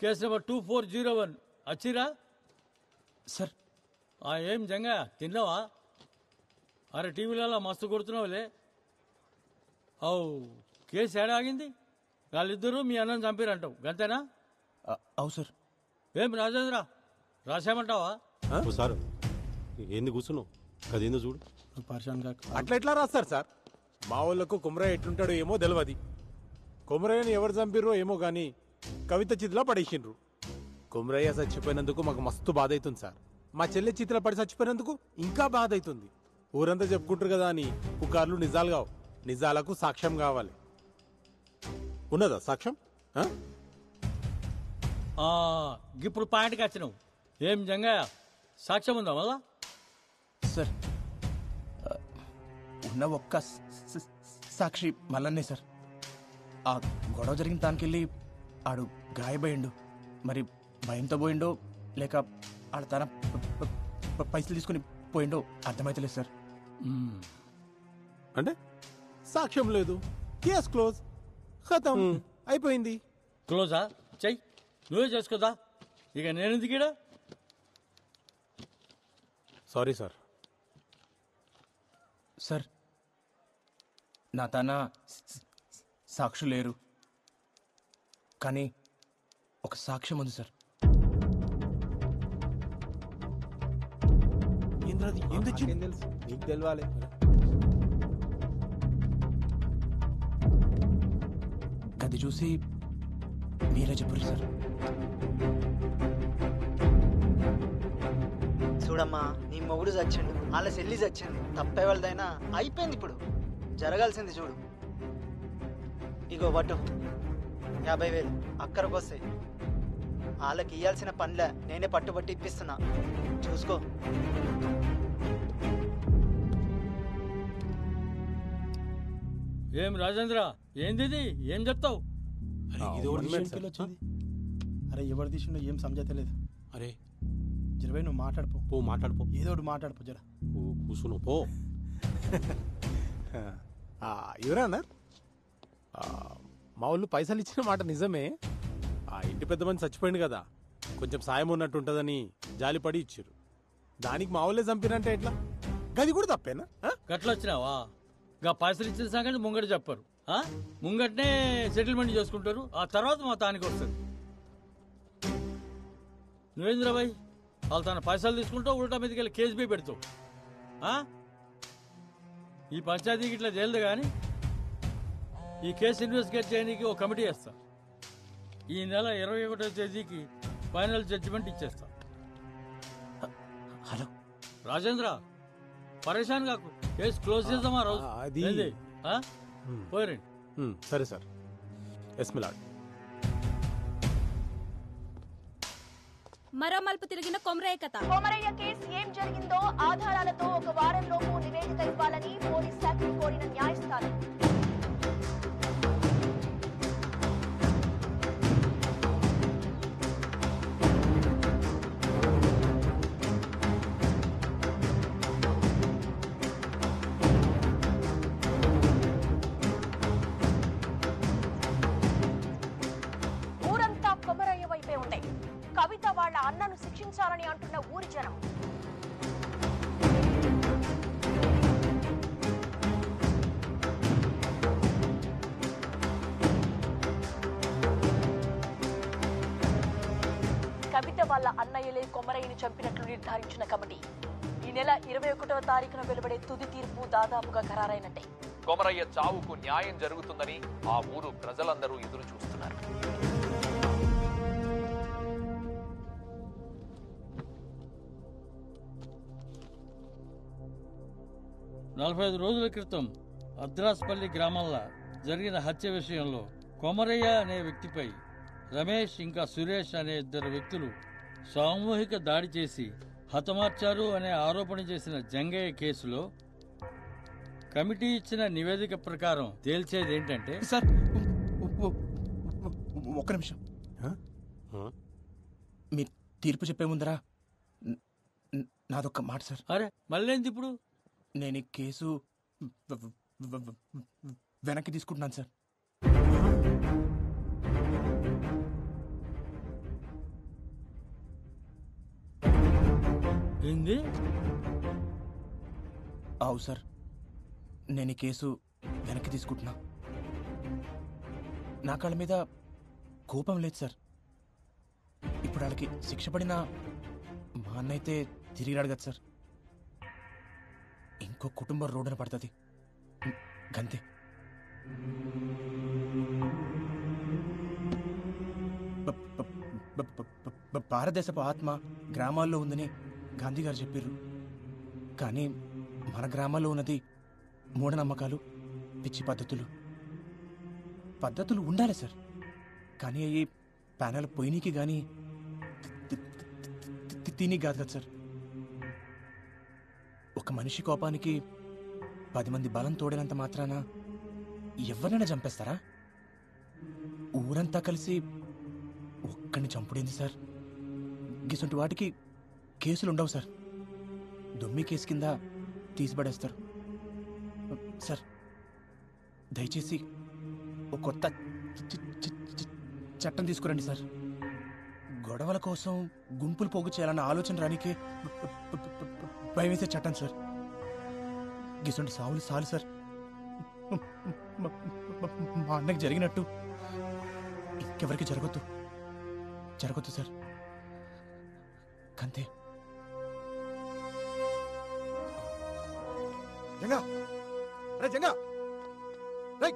Case number 2401 వచ్చిరా sir. ఏం జంగా తిన్నావా? అరే టీవీలలో మస్తు కొడుతున్నావులే. కేసు ఏడా ఆగింది? వాళ్ళిద్దరూ మీ అన్నను చంపిరంటావు గంతేనా? అవు సార్. ఏం రాజేంద్ర రాసామంటావా? సార్ ఏంది కూర్చున్నావు? అదేందో చూడు. అట్లా ఎట్లా రాస్తారు సార్? మా వాళ్ళకు కుమరయ్య ఎట్లుంటాడో ఏమో తెలియదు. కుమరయ్యని ఎవరు చంపిర్రో ఏమో గాని కవిత చితిలో పడేసిండ్రు. కుమరయ్య చచ్చిపోయినందుకు మాకు మస్తు బాధ అవుతుంది సార్. మా చెల్లె చితిలో పడి చచ్చిపోయినందుకు ఇంకా బాధ అవుతుంది. ఊరంతా చెప్పుకుంటారు కదా అని పుకార్లు నిజాలు కావు. నిజాలకు సాక్ష్యం కావాలి. ఉన్నదా సాక్ష్యం? ఇప్పుడు పాయింట్కి వచ్చినావు. ఏం జంగా సాక్ష్యం ఉందా మళ్ళా? సార్ ఉన్న ఒక్క సాక్షి మల్లన్నే సార్. ఆ గొడవ జరిగిన దానికెళ్ళి ఆడు గాయపోయిండు. మరి భయంతో పోయిండో లేక ఆడ తన పైసలు తీసుకుని పోయిండో అర్థమైతలేదు సార్. అంటే సాక్ష్యం లేదు, కేస్ క్లోజ్, ఖతం, అయిపోయింది. క్లోజా? చెయ్యి, నువ్వే చేసుకోదా. ఇక నేను దిగిడా. Sorry sir. సార్ నా తన సాక్షులు లేరు, కానీ ఒక సాక్ష్యం ఉంది సార్. నీకు తెలవాలి. అది చూసి మీరే చెప్పరు సార్. చూడమ్మా, నీ మొగుడు చచ్చిండు, వాళ్ళ చెల్లి చచ్చింది. తప్పే వాళ్ళదైనా అయిపోయింది. ఇప్పుడు జరగాల్సింది చూడు. ఇగో పట్టు 50,000 అక్కడికి వస్తాయి. వాళ్ళకి ఇయ్యాల్సిన పనిలే నేనే పట్టుబట్టి ఇప్పిస్తున్నా, చూసుకో. ఏం రాజేంద్ర, ఏంది? ఏం చెప్తావు? అరే ఎవరు తీసిండో ఏం సమజతలేదు. అరే జరవై నువ్వు మాట్లాడిపో. మాట్లాడిపో, ఏదో ఒకటి మాట్లాడిపో. జర కూర్చున్నావు పో. ఎవరన్నా మా వాళ్ళు పైసలు ఇచ్చిన మాట నిజమే. ఆ ఇంటి పెద్ద మంది చచ్చిపోయింది కదా, కొంచెం సాయం ఉన్నట్టుంటదని జాలిపడి ఇచ్చారు. దానికి మా వాళ్ళే చంపినంటే ఎట్లా? గది కూడా తప్పేనా? గట్లొచ్చినావా? గా పైసలు ఇచ్చిన సంగతి ముంగట చెప్పరు. ముంగటనే సెటిల్మెంట్ చేసుకుంటారు. ఆ తర్వాత మా తానికి వస్తారు. నువ్వేంద్రబాయ్ వాళ్ళు తన పైసలు తీసుకుంటావు, ఉల్టా మీదకి వెళ్ళి కేసు బీ పెడతావు. ఈ పంచాయతీకి ఇట్లా తేలదు కానీ ఈ కేసు ఇన్వెస్టిగేట్ చేయడానికి ఒక కమిటీ వేస్తా. ఈ నెల 21వ తేదీకి ఫైనల్ జడ్జిమెంట్ ఇచ్చేస్తా. హలో రాజేంద్ర, పరేషాన్ కాకు. కేసు క్లోజ్ చేద్దామా రోజు? పోయి. సరే సార్. ఎస్మిలాడ్ మరో మలుపు తిరిగిన కొమరయ్య కథ. కొమరయ్య కేసు ఏం జరిగిందో ఆధారాలతో ఒక వారంలోపు నివేదిక ఇవ్వాలని పోలీస్ శాఖను కోరిన న్యాయస్థానం. ఊరంతా కొమరయ్య వైపే ఉంది. కవిత వాళ్ళ అన్నను శిక్షించాలని అంటున్న ఊరి జనం. కవిత వాళ్ళ అన్నయ్యలే కొమరయ్యని చంపినట్లు నిర్ధారించిన కమిటీ ఈ నెల 21వ తారీఖున వెలువడే తుది తీర్పు దాదాపుగా ఖరారైనట్టే. కొమరయ్య చావుకు న్యాయం జరుగుతుందని ఆ ఊరు ప్రజలందరూ ఎదురు చూస్తున్నారు. నలభై 5 రోజుల క్రితం అద్రాస్పల్లి గ్రామంలో జరిగిన హత్య విషయంలో కొమరయ్య అనే వ్యక్తిపై రమేష్ ఇంకా సురేష్ అనే 2 వ్యక్తులు సామూహిక దాడి చేసి హతమార్చారు అనే ఆరోపణ చేసిన జంగయ్య కేసులో కమిటీ ఇచ్చిన నివేదిక ప్రకారం తేల్చేది ఏంటంటే సార్ ఒక్క నిమిషం. మీరు తీర్పు చెప్పే ముందరా నాదొక్క మాట సార్. అరే మళ్ళేంది ఇప్పుడు? నేను ఈ కేసు వెనక్కి తీసుకుంటున్నాను సార్. ఏంది? అవు సార్, నేను ఈ కేసు వెనక్కి తీసుకుంటున్నా. నా కాళ్ళ మీద కోపం లేదు సార్. ఇప్పుడు వాళ్ళకి శిక్ష పడినా మా అన్న అయితే తిరిగి రాడు కదా సార్. ఇంకో కుటుంబం రోడ్డున పడుతుంది గంతే. భారతదేశపు ఆత్మ గ్రామాల్లో ఉందని గాంధీ గారు చెప్పారు. కానీ మన గ్రామాల్లో ఉన్నది మూఢనమ్మకాలు, పిచ్చి పద్ధతులు ఉండాలి సార్. కానీ అవి ప్యానల్ పొయ్యినికి కానీ తిని కాదు కదా సార్. ఒక మనిషి కోపానికి 10 మంది బలం తోడినంత మాత్రాన ఎవరినైనా చంపేస్తారా? ఊరంతా కలిసి ఒక్కడిని చంపుడేంది సార్? గిసంటి వాటికి కేసులు ఉండవు సార్. దొమ్మి కేసు కింద తీసిపడేస్తారు సార్. దయచేసి ఒక కొత్త చట్టం తీసుకురండి సార్. గొడవల కోసం గుంపులు పోగు చేయాలన్న ఆలోచన రానికే భయం వేసే చట్టం సార్. గిసంటి సావులు సాలు సార్. మా అన్నకి జరిగినట్టు ఇంకెవరికి జరగొద్దు సార్. అంతే. జంగా, అరే జంగా, రేయ్.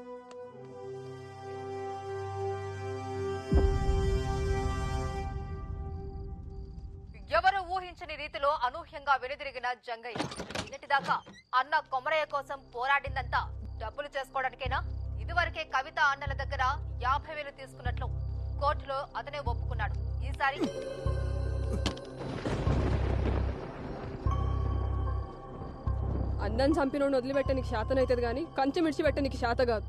ఎవరు ఊహించని రీతిలో అనూహ్యంగా వెనుదిరిగిన జంగయ్య. నిన్నటిదాకా అన్న కొమరయ్య కోసం పోరాడిందంతా డబ్బులు చేసుకోవడానికేనా? ఇదివరకే కవిత అన్నల దగ్గర 50,000 తీసుకున్నట్లు కోర్టులో అతనే ఒప్పుకున్నాడు. ఈసారి అన్నం చంపినోడు వదిలిపెట్ట నీకు శాతం అవుతుంది కానీ కంచె మిడిచిపెట్ట నీకు శాత కాదు.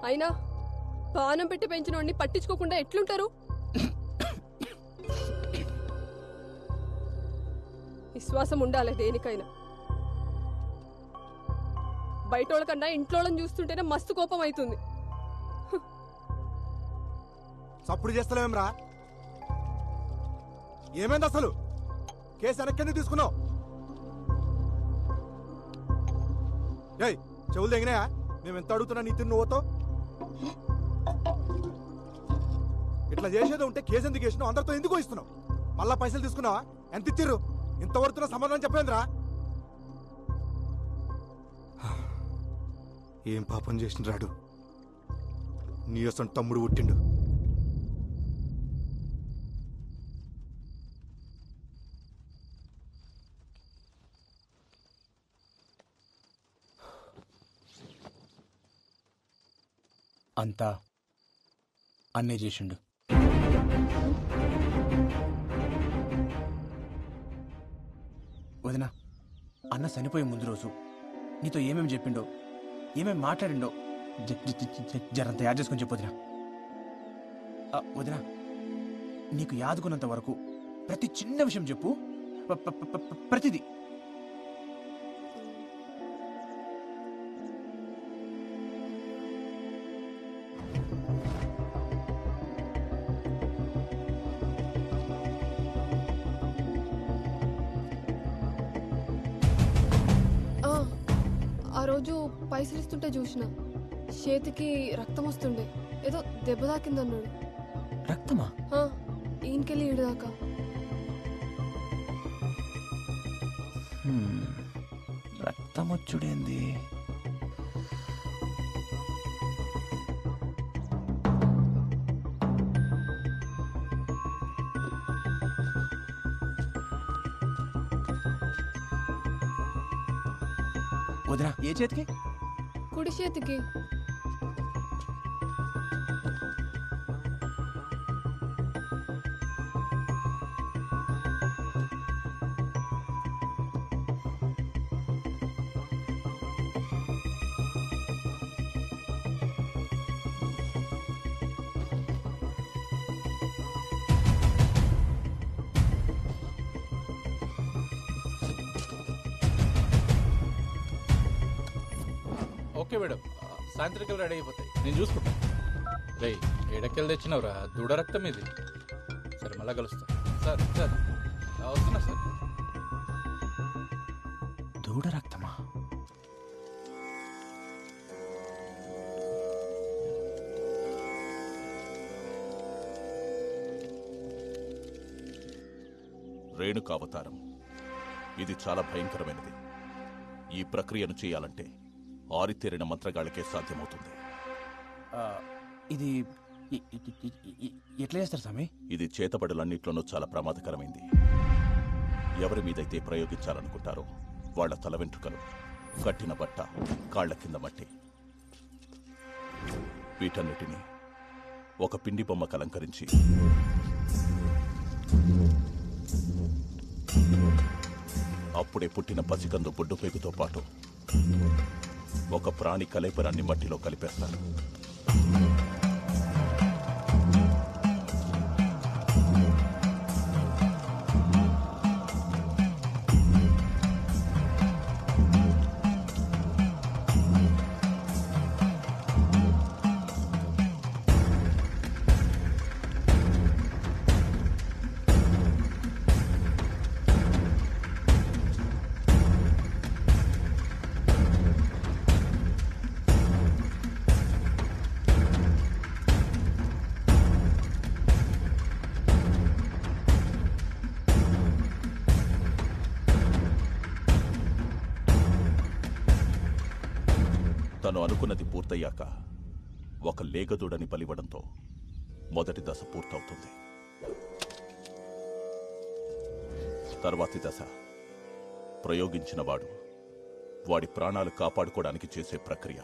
అయినా పానం పెట్టి పెంచినోడిని పట్టించుకోకుండా ఎట్లుంటారు? విశ్వాసం ఉండాలి దేనికైనా. బయటోళ్ళ కన్నా ఇంట్లోళ్ళని చూస్తుంటేనే మస్తు కోపం అవుతుంది. సప్పుడు చేస్తలేమరా? ఏమైంది అసలు? కేసు వెనక్కి తీసుకున్నావు? ఏయ్, చెవులు తెగినాయా? మేము ఎంత అడుగుతున్నా నీ తిన్ను ఓతో? ఇట్లా చేసేది ఉంటే కేసు ఎందుకు వేసినావు? అందరితో ఎందుకు ఇస్తున్నావు? మళ్ళా పైసలు తీసుకున్నావా? ఎంత ఇచ్చిర్రు? ఇంతవరకు సమాధానం చెప్పలేదురా? ఏం పాపం చేసిన రాడు? నీ అసలు తమ్ముడు పుట్టిండు. అంతా అన్నే చేసిండు. వదినా, అన్న చనిపోయే ముందు రోజు నీతో ఏమేమి చెప్పిండో, ఏమేమి మాట్లాడిండో జరంత యాడ్ చేసుకొని చెప్పు వదినా. వదినా, నీకు యాదుకున్నంత వరకు ప్రతి చిన్న విషయం చెప్పు. ప్రతిదీ. ఆ రోజు పైసలు ఇస్తుంటే చూసిన చేతికి రక్తం వస్తుండే. ఏదో దెబ్బ తాకిందన్నాడు. రక్తమా? ఈయనకెళ్ళి ఈడదాకా. రక్తం వచ్చుడేంది? వదినా, ఏ చేతికి? కుడి చేతికి. ఓకే మేడం, సాయంత్రికలు రెడీ అయిపోతాయి, నేను చూసుకుంటాను. రేయ్, ఏడకెళ్ళి తెచ్చినవరా దూడ రక్తం ఇది. సరే మళ్ళా కలుస్తా. సార్ సార్ వస్తున్నా సార్. దూడ రక్తమా? రేణుకావతారం ఇది చాలా భయంకరమైనది. ఈ ప్రక్రియను చేయాలంటే ఆరితేరిన మంత్రగాళ్ళకే సాధ్యమవుతుంది. ఇది ఎట్లా చేస్తారు స్వామి? ఇది చేతబడులన్నిట్లోనూ చాలా ప్రమాదకరమైంది. ఎవరి మీదైతే ప్రయోగించాలనుకుంటారో వాళ్ల తల వెంట్రుకలు, కట్టిన బట్ట, కాళ్ల కింద మట్టి, వీటన్నిటినీ ఒక పిండి బొమ్మకు అలంకరించి అప్పుడే పుట్టిన పసికందు బొడ్డు పేగుతో పాటు ఒక ప్రాణి కలేపరాన్ని మట్టిలో కలిపేస్తారు. తను అనుకున్నది పూర్తయ్యాక ఒక లేగదూడని బలివ్వడంతో మొదటి దశ పూర్తవుతుంది. తర్వాతి దశ ప్రయోగించిన వాడి ప్రాణాలు కాపాడుకోవడానికి చేసే ప్రక్రియ.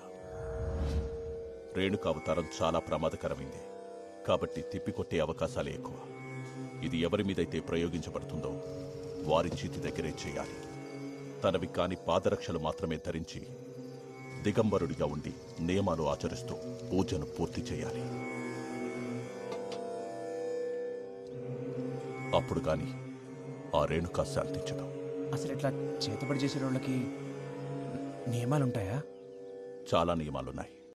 రేణుకావతారం చాలా ప్రమాదకరమైంది కాబట్టి తిప్పికొట్టే అవకాశాలే ఎక్కువ. ఇది ఎవరి మీదైతే ప్రయోగించబడుతుందో వారి చేతి దగ్గరే చేయాలి. తనవి కాని పాదరక్షలు మాత్రమే ధరించి దిగంబరుడిగా ఉండి నియమాలు ఆచరిస్తూ పూజను పూర్తి చేయాలి. అప్పుడు గాని ఆ రేణుకా శాంతించదు. అసలు ఇట్లా చేతబడి చేసే వాళ్ళకి నియమాలుంటాయా? చాలా నియమాలున్నాయి.